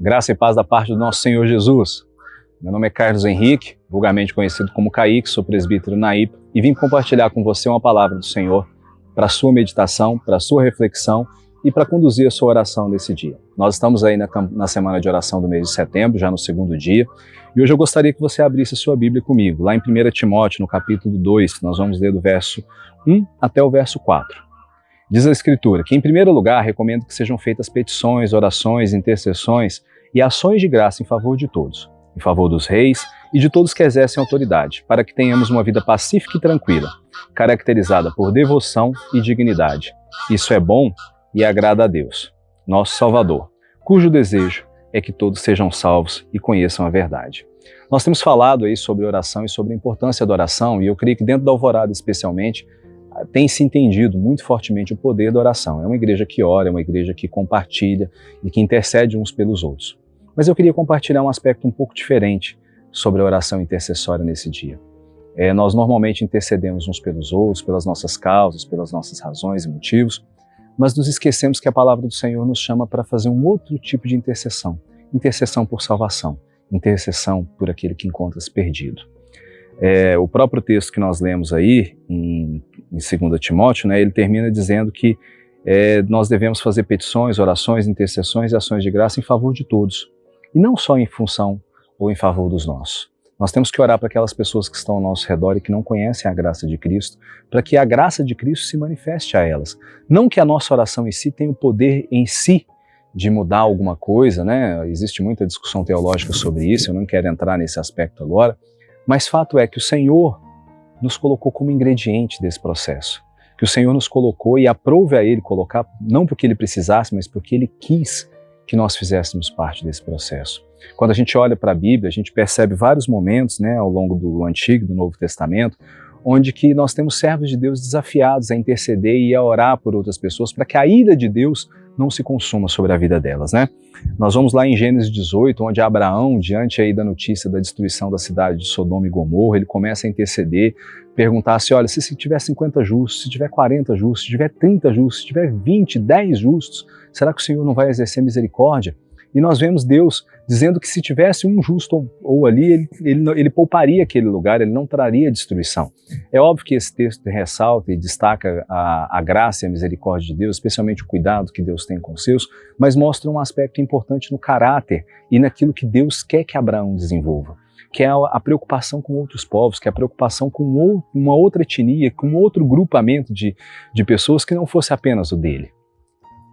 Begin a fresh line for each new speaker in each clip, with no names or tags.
Graça e paz da parte do nosso Senhor Jesus. Meu nome é Carlos Henrique, vulgarmente conhecido como Kaique, sou presbítero na IPA e vim compartilhar com você uma palavra do Senhor para a sua meditação, para a sua reflexão e para conduzir a sua oração nesse dia. Nós estamos aí na semana de oração do mês de setembro, já no segundo dia, e hoje eu gostaria que você abrisse a sua Bíblia comigo, lá em 1 Timóteo, no capítulo 2, nós vamos ler do verso 1 até o verso 4. Diz a Escritura que, em primeiro lugar, recomendo que sejam feitas petições, orações, intercessões e ações de graça em favor de todos, em favor dos reis e de todos que exercem autoridade, para que tenhamos uma vida pacífica e tranquila, caracterizada por devoção e dignidade. Isso é bom e agrada a Deus, nosso Salvador, cujo desejo é que todos sejam salvos e conheçam a verdade. Nós temos falado aí sobre oração e sobre a importância da oração, e eu creio que dentro da Alvorada especialmente, tem se entendido muito fortemente o poder da oração. É uma igreja que ora, é uma igreja que compartilha e que intercede uns pelos outros. Mas eu queria compartilhar um aspecto um pouco diferente sobre a oração intercessória nesse dia. Nós normalmente intercedemos uns pelos outros, pelas nossas causas, pelas nossas razões e motivos, mas nos esquecemos que a palavra do Senhor nos chama para fazer um outro tipo de intercessão. Intercessão por salvação, intercessão por aquele que encontra-se perdido. O próprio texto que nós lemos aí, em 2 Timóteo, ele termina dizendo que nós devemos fazer petições, orações, intercessões e ações de graça em favor de todos, e não só em função ou em favor dos nossos. Nós temos que orar para aquelas pessoas que estão ao nosso redor e que não conhecem a graça de Cristo, para que a graça de Cristo se manifeste a elas. Não que a nossa oração em si tenha o poder em si de mudar alguma coisa, Existe muita discussão teológica sobre isso, eu não quero entrar nesse aspecto agora, mas fato é que o Senhor nos colocou como ingrediente desse processo, que o Senhor nos colocou e aprove a Ele colocar, não porque Ele precisasse, mas porque Ele quis que nós fizéssemos parte desse processo. Quando a gente olha para a Bíblia, a gente percebe vários momentos, ao longo do Antigo e do Novo Testamento, onde que nós temos servos de Deus desafiados a interceder e a orar por outras pessoas para que a ira de Deus não se consuma sobre a vida delas, Nós vamos lá em Gênesis 18, onde Abraão, diante aí da notícia da destruição da cidade de Sodoma e Gomorra, ele começa a interceder, perguntar se tiver 50 justos, se tiver 40 justos, se tiver 30 justos, se tiver 20, 10 justos, será que o Senhor não vai exercer misericórdia? E nós vemos Deus dizendo que se tivesse um justo ou ali, ele pouparia aquele lugar, ele não traria destruição. É óbvio que esse texto ressalta e destaca a graça e a misericórdia de Deus, especialmente o cuidado que Deus tem com os seus, mas mostra um aspecto importante no caráter e naquilo que Deus quer que Abraão desenvolva, que é a preocupação com outros povos, que é a preocupação com uma outra etnia, com outro grupamento de pessoas que não fosse apenas o dele.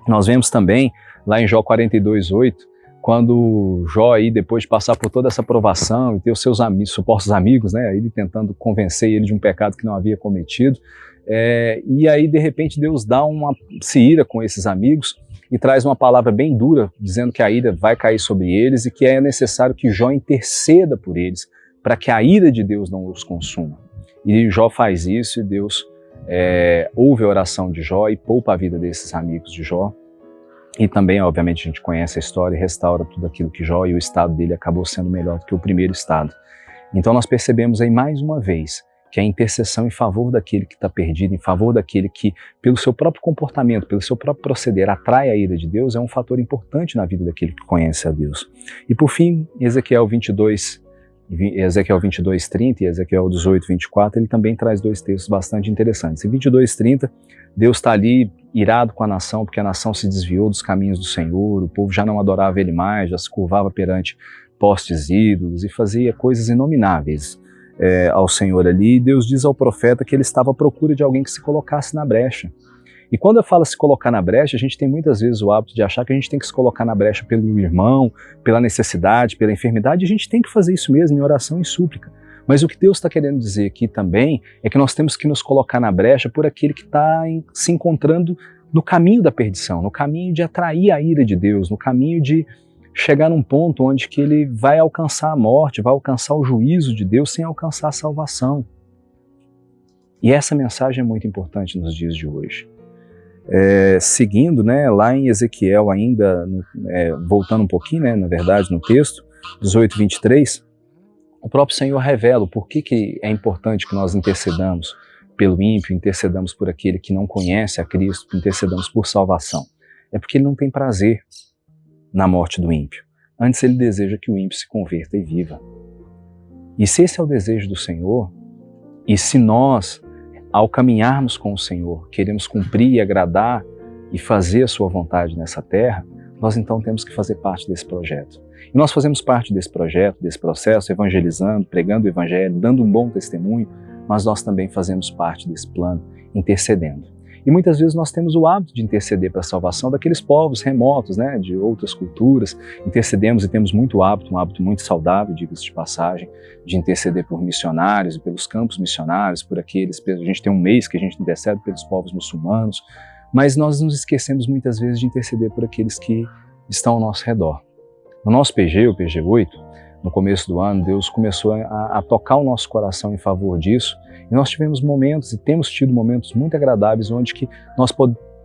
Nós vemos também, lá em Jó 42:8, quando Jó, aí, depois de passar por toda essa provação e ter os seus supostos amigos, ele tentando convencer ele de um pecado que não havia cometido, e aí, de repente, Deus se ira com esses amigos e traz uma palavra bem dura, dizendo que a ira vai cair sobre eles e que é necessário que Jó interceda por eles, para que a ira de Deus não os consuma. E Jó faz isso e Deus ouve a oração de Jó e poupa a vida desses amigos de Jó. E também, obviamente, a gente conhece a história e restaura tudo aquilo que Jó e o estado dele acabou sendo melhor do que o primeiro estado. Então nós percebemos aí mais uma vez que a intercessão em favor daquele que está perdido, em favor daquele que, pelo seu próprio comportamento, pelo seu próprio proceder, atrai a ira de Deus, é um fator importante na vida daquele que conhece a Deus. E por fim, Ezequiel 22:30 e Ezequiel 18:24, ele também traz dois textos bastante interessantes. Em 22:30, Deus está ali irado com a nação, porque a nação se desviou dos caminhos do Senhor, o povo já não adorava ele mais, já se curvava perante postes ídolos e fazia coisas inomináveis ao Senhor ali. E Deus diz ao profeta que ele estava à procura de alguém que se colocasse na brecha. E quando eu falo se colocar na brecha, a gente tem muitas vezes o hábito de achar que a gente tem que se colocar na brecha pelo irmão, pela necessidade, pela enfermidade, e a gente tem que fazer isso mesmo em oração e súplica. Mas o que Deus está querendo dizer aqui também é que nós temos que nos colocar na brecha por aquele que está se encontrando no caminho da perdição, no caminho de atrair a ira de Deus, no caminho de chegar num ponto onde que ele vai alcançar a morte, vai alcançar o juízo de Deus sem alcançar a salvação. E essa mensagem é muito importante nos dias de hoje. Seguindo, lá em Ezequiel ainda, voltando um pouquinho, na verdade, no texto, 18:23, o próprio Senhor revela o porquê que é importante que nós intercedamos pelo ímpio, intercedamos por aquele que não conhece a Cristo, intercedamos por salvação. É porque ele não tem prazer na morte do ímpio. antes Ele deseja que o ímpio se converta e viva. E se esse é o desejo do Senhor, e se nós, ao caminharmos com o Senhor, queremos cumprir e agradar e fazer a sua vontade nessa terra, nós então temos que fazer parte desse projeto. E nós fazemos parte desse projeto, desse processo, evangelizando, pregando o Evangelho, dando um bom testemunho, mas nós também fazemos parte desse plano, intercedendo. E muitas vezes nós temos o hábito de interceder para a salvação daqueles povos remotos, né, de outras culturas. Intercedemos e temos muito hábito, um hábito muito saudável, diga-se de passagem, de interceder por missionários e pelos campos missionários, por aqueles. A gente tem um mês que a gente intercede pelos povos muçulmanos, mas nós nos esquecemos muitas vezes de interceder por aqueles que estão ao nosso redor. No nosso PG, o PG8, no começo do ano, Deus começou a tocar o nosso coração em favor disso, e nós tivemos momentos e temos tido momentos muito agradáveis onde que nós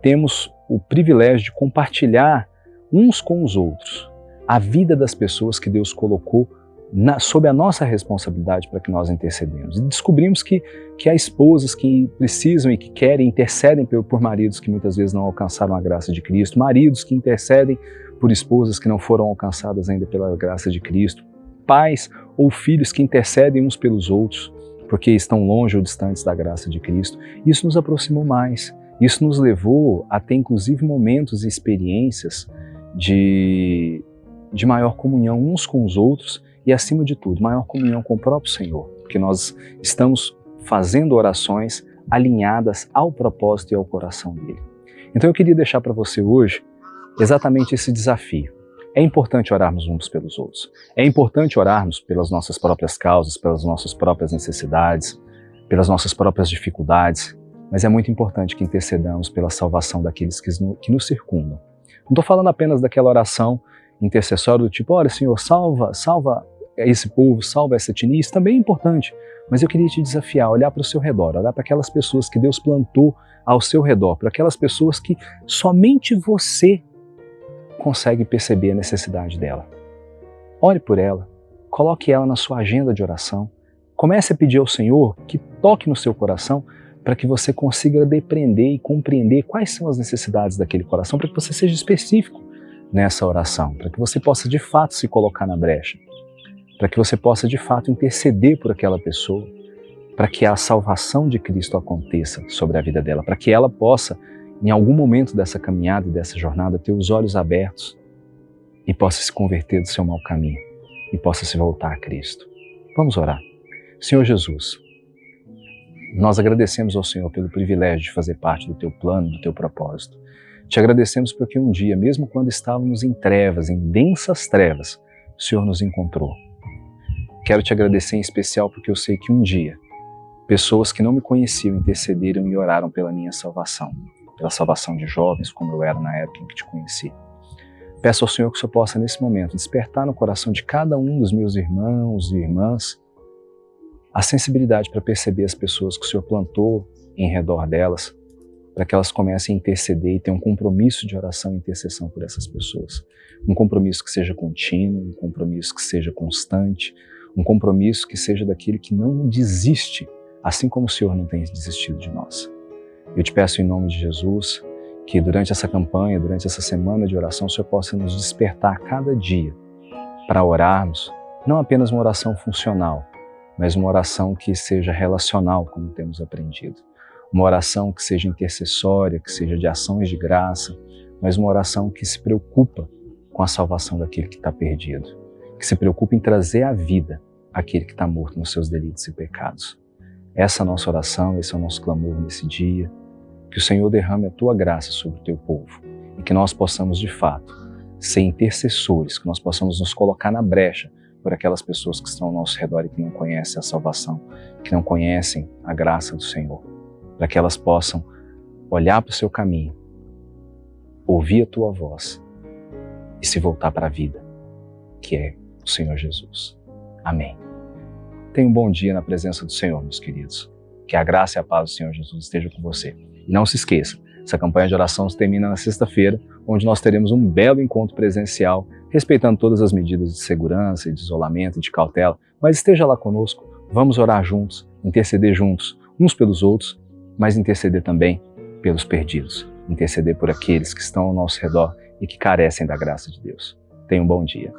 temos o privilégio de compartilhar uns com os outros a vida das pessoas que Deus colocou sob a nossa responsabilidade para que nós intercedemos. E descobrimos que há esposas que precisam e que querem, intercedem por maridos que muitas vezes não alcançaram a graça de Cristo, maridos que intercedem por esposas que não foram alcançadas ainda pela graça de Cristo, pais ou filhos que intercedem uns pelos outros porque estão longe ou distantes da graça de Cristo. Isso nos aproximou mais. Isso nos levou a ter inclusive momentos e experiências de maior comunhão uns com os outros e, acima de tudo, maior comunhão com o próprio Senhor, porque nós estamos fazendo orações alinhadas ao propósito e ao coração dele. Então eu queria deixar para você hoje exatamente esse desafio. É importante orarmos uns pelos outros. É importante orarmos pelas nossas próprias causas, pelas nossas próprias necessidades, pelas nossas próprias dificuldades, mas é muito importante que intercedamos pela salvação daqueles que nos circundam. Não estou falando apenas daquela oração intercessória do tipo, olha, Senhor, salva esse povo, salva essa etnia. Isso também é importante, mas eu queria te desafiar a olhar para o seu redor, olhar para aquelas pessoas que Deus plantou ao seu redor, para aquelas pessoas que somente você consegue perceber a necessidade dela. Ore por ela, coloque ela na sua agenda de oração, comece a pedir ao Senhor que toque no seu coração para que você consiga depreender e compreender quais são as necessidades daquele coração, para que você seja específico nessa oração, para que você possa de fato se colocar na brecha, para que você possa de fato interceder por aquela pessoa, para que a salvação de Cristo aconteça sobre a vida dela, para que ela possa, em algum momento dessa caminhada e dessa jornada, ter os olhos abertos e possa se converter do seu mau caminho e possa se voltar a Cristo. Vamos orar. Senhor Jesus, nós agradecemos ao Senhor pelo privilégio de fazer parte do Teu plano, do Teu propósito. Te agradecemos porque um dia, mesmo quando estávamos em trevas, em densas trevas, o Senhor nos encontrou. Quero te agradecer em especial porque eu sei que um dia, pessoas que não me conheciam intercederam e oraram pela minha salvação, pela salvação de jovens, como eu era na época em que te conheci. Peço ao Senhor que o Senhor possa, nesse momento, despertar no coração de cada um dos meus irmãos e irmãs a sensibilidade para perceber as pessoas que o Senhor plantou em redor delas, para que elas comecem a interceder e ter um compromisso de oração e intercessão por essas pessoas. Um compromisso que seja contínuo, um compromisso que seja constante, um compromisso que seja daquele que não desiste, assim como o Senhor não tem desistido de nós. Eu te peço em nome de Jesus que durante essa campanha, durante essa semana de oração, o Senhor possa nos despertar cada dia para orarmos, não apenas uma oração funcional, mas uma oração que seja relacional, como temos aprendido. Uma oração que seja intercessória, que seja de ações de graça, mas uma oração que se preocupa com a salvação daquele que está perdido, que se preocupa em trazer à vida aquele que está morto nos seus delitos e pecados. Essa é a nossa oração, esse é o nosso clamor nesse dia. Que o Senhor derrame a Tua graça sobre o Teu povo e que nós possamos, de fato, ser intercessores, que nós possamos nos colocar na brecha por aquelas pessoas que estão ao nosso redor e que não conhecem a salvação, que não conhecem a graça do Senhor, para que elas possam olhar para o Seu caminho, ouvir a Tua voz e se voltar para a vida, que é o Senhor Jesus. Amém. Tenha um bom dia na presença do Senhor, meus queridos. Que a graça e a paz do Senhor Jesus esteja com você. E não se esqueça, essa campanha de oração termina na sexta-feira, onde nós teremos um belo encontro presencial, respeitando todas as medidas de segurança, de isolamento, de cautela, mas esteja lá conosco, vamos orar juntos, interceder juntos, uns pelos outros, mas interceder também pelos perdidos, interceder por aqueles que estão ao nosso redor e que carecem da graça de Deus. Tenha um bom dia.